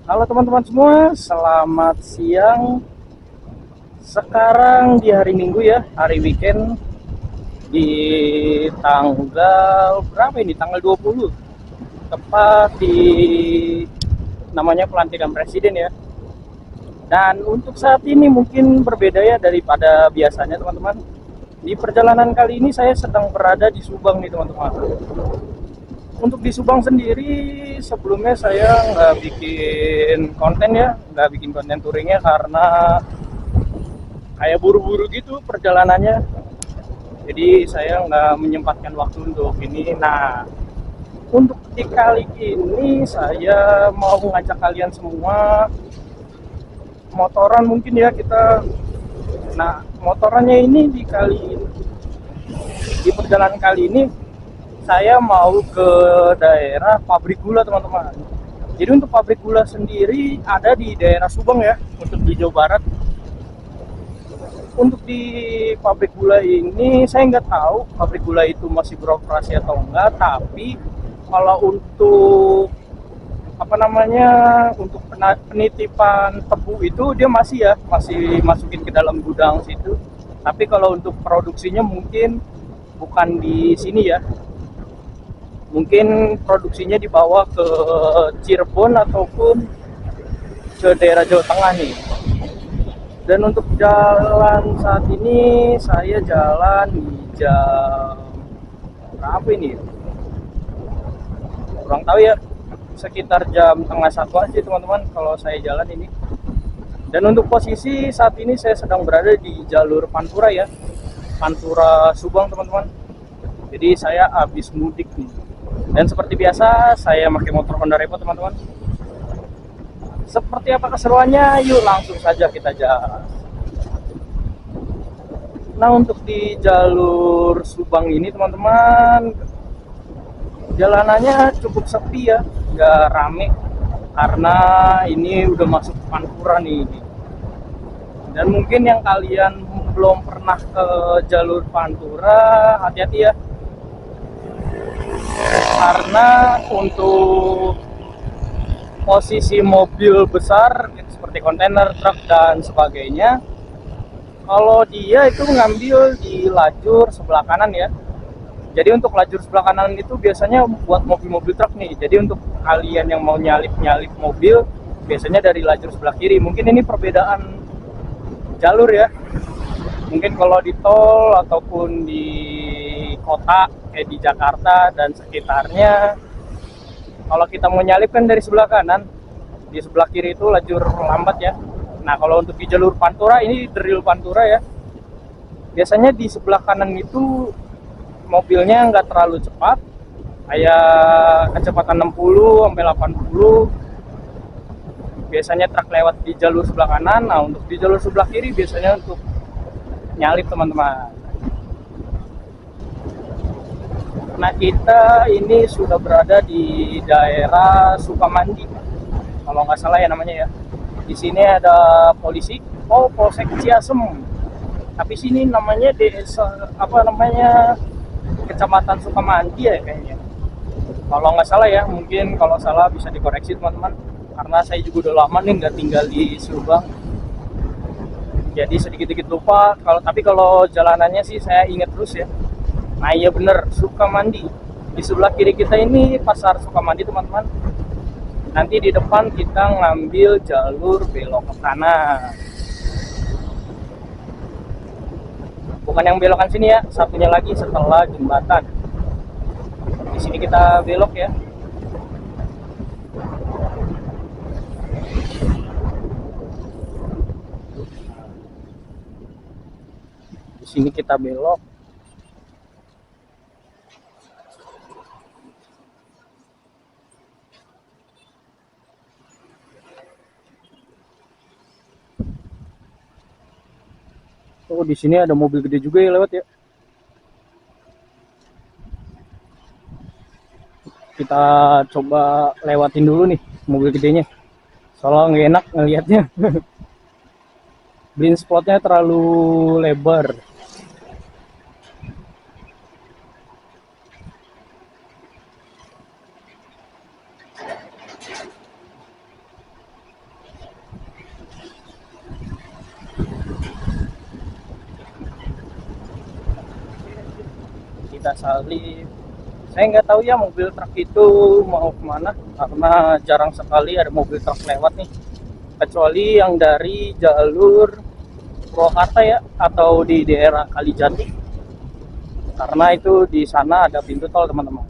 Halo teman-teman semua, selamat siang. Sekarang di hari Minggu ya, hari weekend di tanggal berapa ini? Tanggal 20. Tepat di namanya pelantikan presiden ya. Dan untuk saat ini mungkin berbeda ya daripada biasanya teman-teman. Di perjalanan kali ini saya sedang berada di Subang nih teman-teman. Untuk di Subang sendiri sebelumnya saya nggak bikin konten ya, nggak bikin konten touringnya karena kayak buru-buru gitu perjalanannya, jadi saya nggak menyempatkan waktu untuk ini. Nah, untuk di kali ini saya mau ngajak kalian semua motoran mungkin ya kita. Nah, motorannya ini di perjalanan kali ini saya mau ke daerah pabrik gula teman-teman. Jadi untuk pabrik gula sendiri ada di daerah Subang ya, untuk di Jawa Barat. Untuk di pabrik gula ini saya nggak tahu pabrik gula itu masih beroperasi atau enggak, tapi kalau untuk apa namanya, untuk penitipan tebu itu dia masih masukin ke dalam gudang situ. Tapi kalau untuk produksinya mungkin bukan di sini ya, mungkin produksinya dibawa ke Cirebon ataupun ke daerah Jawa Tengah nih. Dan untuk jalan saat ini saya jalan di jam berapa ini? Kurang tahu ya. Sekitar jam tengah satu aja teman-teman kalau saya jalan ini. Dan untuk posisi saat ini saya sedang berada di jalur Pantura ya. Pantura Subang teman-teman. Jadi saya habis mudik nih. Dan seperti biasa saya pakai motor Honda Revo teman-teman. Seperti apa keseruannya? Yuk langsung saja kita jalan. Nah, untuk di jalur Subang ini teman-teman, jalanannya cukup sepi ya, nggak rame karena ini udah masuk Pantura nih. Dan mungkin yang kalian belum pernah ke jalur Pantura, hati-hati ya, karena untuk posisi mobil besar seperti kontainer, truk dan sebagainya, kalau dia itu ngambil di lajur sebelah kanan ya. Jadi untuk lajur sebelah kanan itu biasanya buat mobil-mobil truk nih. Jadi untuk kalian yang mau nyalip-nyalip mobil, biasanya dari lajur sebelah kiri. Mungkin ini perbedaan jalur ya. Mungkin kalau di tol ataupun di kota kayak di Jakarta dan sekitarnya, kalau kita mau nyalip kan dari sebelah kanan, di sebelah kiri itu lajur lambat ya. Nah, kalau untuk di jalur Pantura ini drill Pantura ya, biasanya di sebelah kanan itu mobilnya nggak terlalu cepat, kayak kecepatan 60 sampai 80. Biasanya truk lewat di jalur sebelah kanan. Nah, untuk di jalur sebelah kiri biasanya untuk nyalip teman-teman. Nah, kita ini sudah berada di daerah Sukamandi, kalau nggak salah ya namanya ya. Di sini ada polisi, Polsek Ciasem. Tapi sini namanya desa apa namanya, Kecamatan Sukamandi ya kayaknya. Kalau nggak salah ya, mungkin kalau salah bisa dikoreksi teman-teman. Karena saya juga udah lama nih nggak tinggal di Subang. Jadi sedikit-sedikit lupa. Kalau jalanannya sih saya ingat terus ya. Nah iya bener, Sukamandi. Di sebelah kiri kita ini pasar Sukamandi teman-teman. Nanti di depan kita ngambil jalur belok ke kanan. Bukan yang belokan sini ya, satunya lagi setelah jembatan. Di sini kita belok ya. Di sini kita belok. Oh, di sini ada mobil gede juga ya lewat ya. Kita coba lewatin dulu nih mobil gedenya. Soalnya nggak enak ngelihatnya. Blind spotnya terlalu lebar. ada salib. Saya nggak tahu ya mobil truk itu mau kemana, karena jarang sekali ada mobil truk lewat nih, kecuali yang dari jalur Purwakarta ya, atau di daerah Kalijati, karena itu di sana ada pintu tol teman-teman.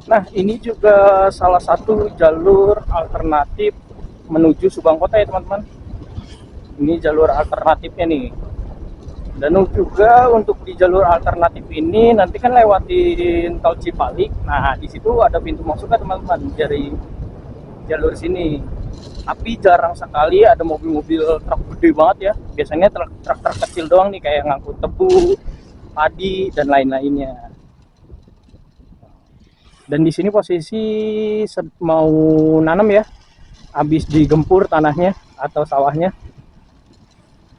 Nah, ini juga salah satu jalur alternatif menuju Subang Kota ya teman-teman. Ini jalur alternatifnya nih. Dan juga untuk di jalur alternatif ini nanti kan lewatin tol Cipalik. Nah, di situ ada pintu masuknya teman-teman dari jalur sini. Tapi jarang sekali ada mobil-mobil truk gede banget ya. Biasanya truk kecil doang nih, kayak ngangkut tebu, padi, dan lain-lainnya. Dan di sini posisi mau nanam ya, habis digempur tanahnya atau sawahnya,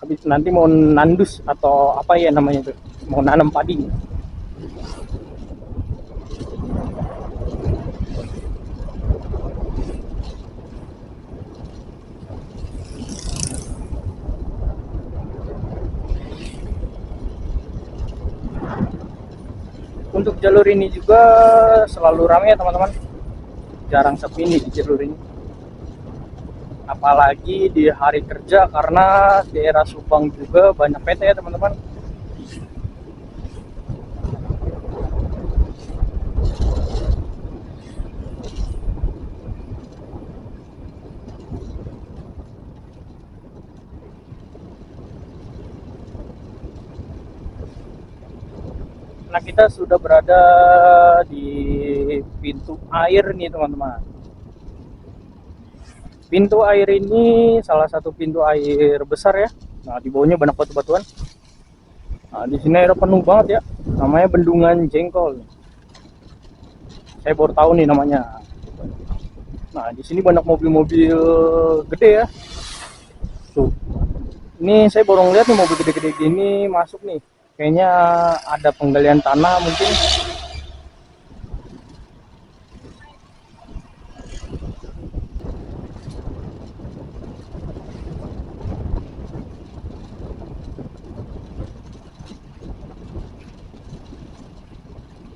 habis nanti mau nandus atau apa ya namanya itu, mau nanam padi. Untuk jalur ini juga selalu ramai ya teman-teman, jarang sepi nih di jalur ini, apalagi di hari kerja karena daerah Subang juga banyak PT ya teman-teman. Nah, kita sudah berada di pintu air nih teman-teman. Pintu air ini salah satu pintu air besar ya. Nah, di bawahnya banyak batu-batuan. Nah, di sini air penuh banget ya. Namanya Bendungan Jengkol. Saya baru tahu nih namanya. Nah, di sini banyak mobil-mobil gede ya. Tuh. Ini saya baru ngeliat nih mobil gede-gede gini masuk nih. Kayaknya ada penggalian tanah mungkin.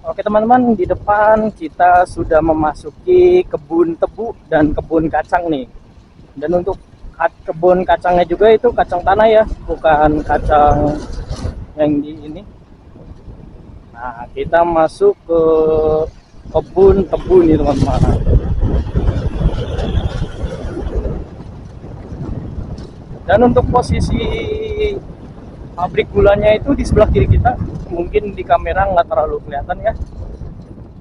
Oke teman-teman, di depan kita sudah memasuki kebun tebu dan kebun kacang nih. Dan untuk kebun kacangnya juga itu kacang tanah ya, bukan kacang yang di ini. Nah, kita masuk ke kebun tebu nih teman-teman. Dan untuk posisi pabrik gulanya itu di sebelah kiri kita, mungkin di kamera nggak terlalu kelihatan ya,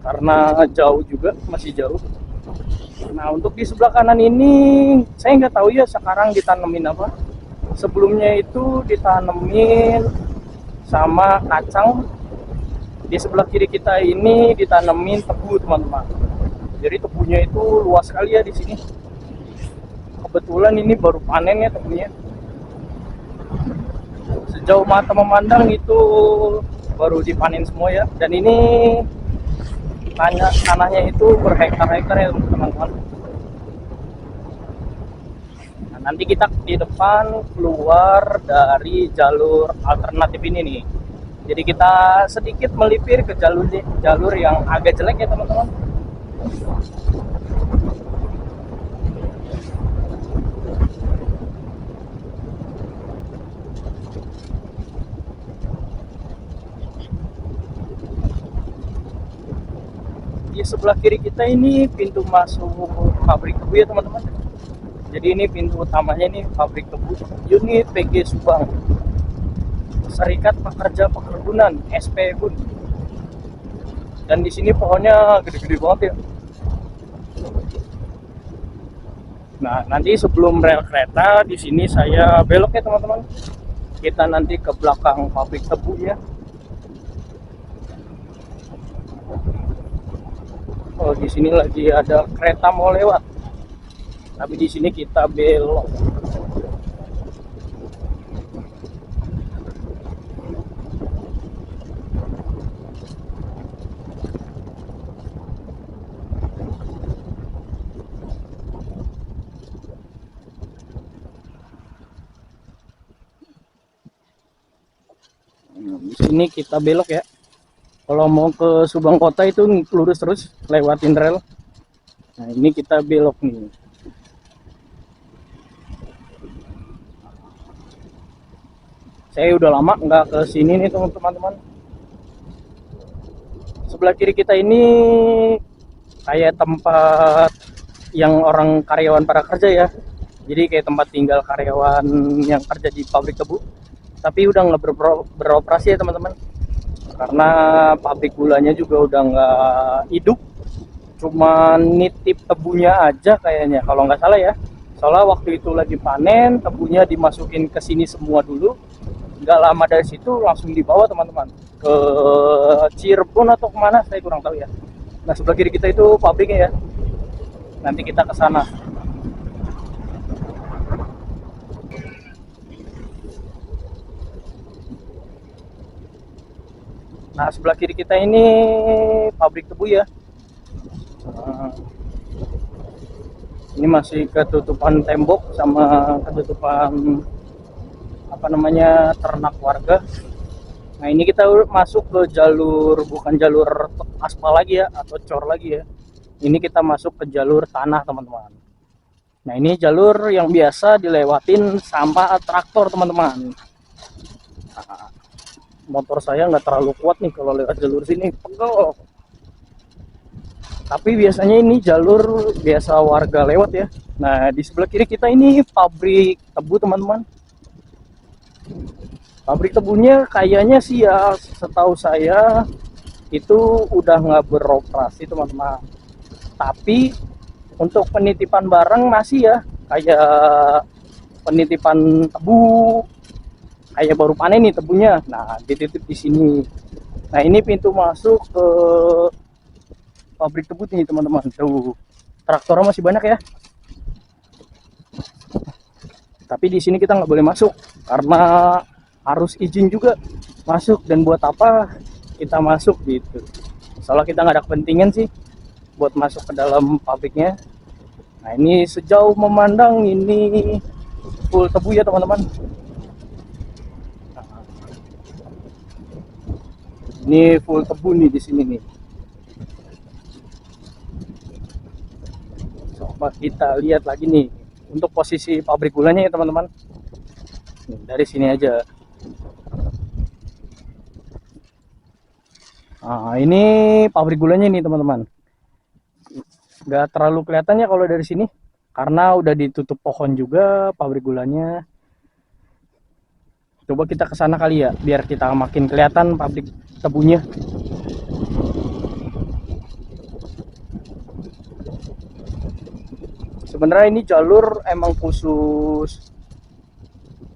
karena jauh juga, masih jauh. Nah, untuk di sebelah kanan ini saya nggak tahu ya sekarang ditanemin apa. Sebelumnya itu ditanemin sama kacang. Di sebelah kiri kita ini ditanemin tebu teman-teman. Jadi tebunya itu luas sekali ya di sini. Kebetulan ini baru panen ya tebunya. Sejauh mata memandang itu baru dipanen semua ya. Dan ini tanahnya itu berhektar-hektar ya teman-teman. Nah, nanti kita di depan keluar dari jalur alternatif ini nih. Jadi kita sedikit melipir ke jalur yang agak jelek ya teman-teman. Di sebelah kiri kita ini pintu masuk pabrik tebu ya teman-teman. Jadi ini pintu utamanya, ini pabrik tebu unit PG Subang, Serikat Pekerja Perkebunan SPBUN. Dan di sini pohonnya gede-gede banget ya. Nah, nanti sebelum rel kereta di sini saya belok ya teman-teman. Kita nanti ke belakang pabrik tebunya. Oh, di sini lagi ada kereta mau lewat. Tapi di sini kita belok. ini kita belok ya. Kalau mau ke Subang Kota itu lurus terus lewatin rel. Nah ini kita belok nih. Saya udah lama nggak ke sini nih teman-teman. Sebelah kiri kita ini kayak tempat yang orang karyawan pada kerja ya. Jadi kayak tempat tinggal karyawan yang kerja di pabrik tebu. Tapi udah nggak beroperasi ya teman-teman. Karena pabrik gulanya juga udah nggak hidup. Cuma nitip tebunya aja kayaknya kalau nggak salah ya. Soalnya waktu itu lagi panen, tebunya dimasukin ke sini semua dulu. Nggak lama dari situ langsung dibawa teman-teman ke Cirebon atau kemana saya kurang tahu ya. Nah sebelah kiri kita itu pabriknya ya. Nanti kita ke sana. Nah sebelah kiri kita ini pabrik tebu ya. Ini masih ketutupan tembok sama ketutupan apa namanya ternak warga. Nah ini kita masuk ke jalur, bukan jalur aspal lagi ya atau cor lagi ya. Ini kita masuk ke jalur tanah teman-teman. Nah ini jalur yang biasa dilewatin sama traktor teman-teman. Nah, motor saya nggak terlalu kuat nih kalau lewat jalur sini, pegel. Tapi biasanya ini jalur biasa warga lewat ya. Nah di sebelah kiri kita ini pabrik tebu teman-teman. Pabrik tebunya kayaknya sih ya, setahu saya itu udah nggak beroperasi teman-teman. Tapi untuk penitipan barang masih ya, kayak penitipan tebu, kayak baru panen nih tebunya. Nah dititip di sini. Nah ini pintu masuk ke pabrik tebu nih teman-teman. Tuh traktornya masih banyak ya. Tapi di sini kita nggak boleh masuk karena harus izin juga masuk, dan buat apa kita masuk gitu. Soalnya kita nggak ada kepentingan sih buat masuk ke dalam pabriknya. Nah ini sejauh memandang ini full tebu ya teman-teman. Nah, ini full tebu nih di sini nih. Coba kita lihat lagi nih untuk posisi pabrik gulanya ya teman-teman. Dari sini aja. Nah ini pabrik gulanya nih teman-teman. Nggak terlalu kelihatannya kalau dari sini karena udah ditutup pohon juga pabrik gulanya. Coba kita ke sana kali ya biar kita makin kelihatan pabrik tebunya. Sebenarnya ini jalur emang khusus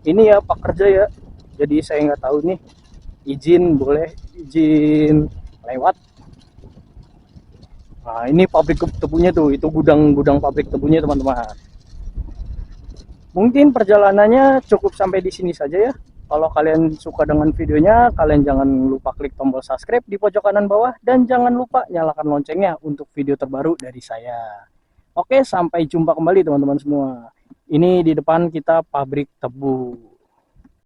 ini ya pekerja ya. Jadi saya nggak tahu nih izin boleh izin lewat. Nah ini pabrik tebunya tuh, itu gudang pabrik tebunya teman-teman. Mungkin perjalanannya cukup sampai di sini saja ya. Kalau kalian suka dengan videonya, kalian jangan lupa klik tombol subscribe di pojok kanan bawah, dan jangan lupa nyalakan loncengnya untuk video terbaru dari saya. Oke, sampai jumpa kembali teman-teman semua. Ini di depan kita pabrik tebu.